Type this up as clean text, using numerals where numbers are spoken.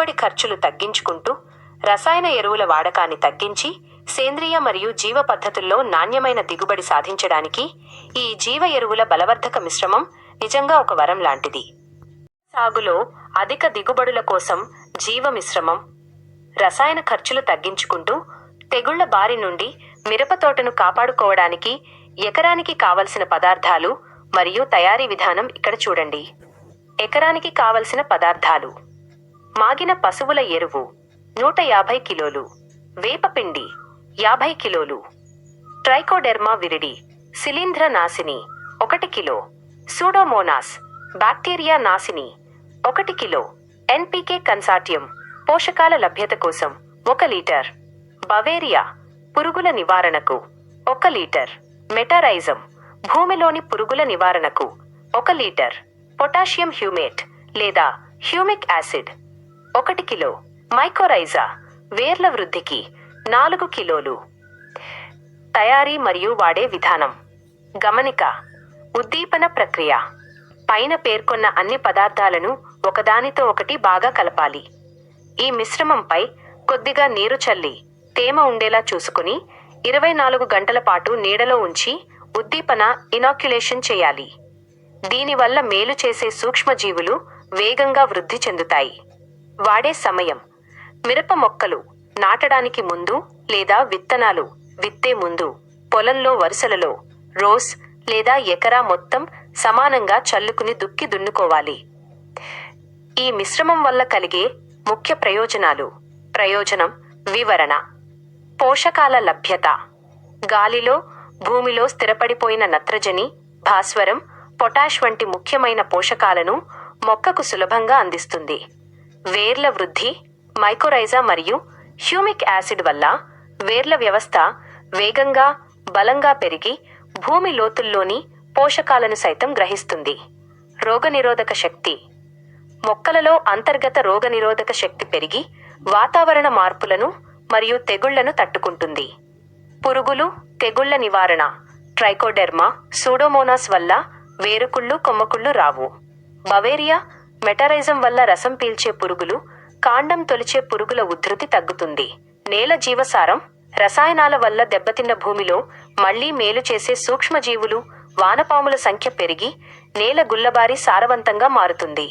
పెట్టుబడి ఖర్చులు తగ్గించుకుంటూ, రసాయన ఎరువుల వాడకాన్ని తగ్గించి, సేంద్రియ మరియు జీవ పద్ధతుల్లో నాణ్యమైన దిగుబడి సాధించడానికి ఈ జీవ ఎరువుల బలవర్ధక మిశ్రమం నిజంగా ఒక వరం లాంటిది. సాగులో అధిక దిగుబడుల కోసం జీవ మిశ్రమం, రసాయన ఖర్చులు తగ్గించుకుంటూ, తెగుళ్ల బారి నుండి మిరప తోటను కాపాడుకోవడానికి ఎకరానికి కావలసిన పదార్థాలు మరియు తయారీ విధానం ఇక్కడ చూడండి. ఎకరానికి కావలసిన పదార్థాలు: మాగిన పశువుల ఎరువు 150 కిలోలు, వేపపిండి 50 కిలోలు, ట్రైకోడెర్మా విరిడి శిలీంధ్ర నాశిని 1 కిలో, సూడోమోనాస్ బ్యాక్టీరియా నాశిని 1 కిలో, ఎన్పీకే కన్సార్టియం పోషకాల లభ్యత కోసం 1 లీటర్, బవేరియా పురుగుల నివారణకు 1 లీటర్, మెటారైజం భూమిలోని పురుగుల నివారణకు 1 లీటర్, పొటాషియం హ్యూమేట్ లేదా హ్యూమిక్ యాసిడ్ 1 కిలో, మైకోరైజా వేర్ల వృద్ధికి 4 కిలోలు. తయారీ మరియు వాడే విధానం. గమనిక: ఉద్దీపన ప్రక్రియ. పైన పేర్కొన్న అన్ని పదార్థాలను ఒకదానితో ఒకటి బాగా కలపాలి. ఈ మిశ్రమంపై కొద్దిగా నీరు చల్లి తేమ ఉండేలా చూసుకుని 24 గంటల పాటు నీడలో ఉంచి ఉద్దీపన ఇనాక్యులేషన్ చేయాలి. దీనివల్ల మేలు చేసే సూక్ష్మజీవులు వేగంగా వృద్ధి చెందుతాయి. వాడే సమయం: మిరప మొక్కలు నాటడానికి ముందు లేదా విత్తనాలు విత్తే ముందు పొలంలో వరుసలలో రోస్ లేదా ఎకరా మొత్తం సమానంగా చల్లుకుని దుక్కి దున్నుకోవాలి. ఈ మిశ్రమం వల్ల కలిగే ముఖ్య ప్రయోజనాలు. ప్రయోజనం వివరణ: పోషకాల లభ్యత. గాలిలో, భూమిలో స్థిరపడిపోయిన నత్రజని, భాస్వరం, పొటాష్ వంటి ముఖ్యమైన పోషకాలను మొక్కకు సులభంగా అందిస్తుంది. వేర్ల వృద్ధి. మైకోరైజా మరియు హ్యూమిక్ యాసిడ్ వల్ల వేర్ల వ్యవస్థ వేగంగా, బలంగా పెరిగి భూమి లోతుల్లోని పోషకాలను సైతం గ్రహిస్తుంది. రోగనిరోధక శక్తి. మొక్కలలో అంతర్గత రోగనిరోధక శక్తి పెరిగి వాతావరణ మార్పులను మరియు తెగుళ్లను తట్టుకుంటుంది. పురుగులు, తెగుళ్ల నివారణ. ట్రైకోడెర్మా, సూడోమోనాస్ వల్ల వేరుకుళ్ళు, కొమ్మకుళ్ళు రావు. బవేరియా, మెటారైజం వల్ల రసం పీల్చే పురుగులు, కాండం తొలిచే పురుగుల ఉధృతి తగ్గుతుంది. నేల జీవసారం. రసాయనాల వల్ల దెబ్బతిన్న భూమిలో మళ్లీ మేలు చేసే సూక్ష్మజీవులు, వానపాముల సంఖ్య పెరిగి నేల గుల్లబారి సారవంతంగా మారుతుంది.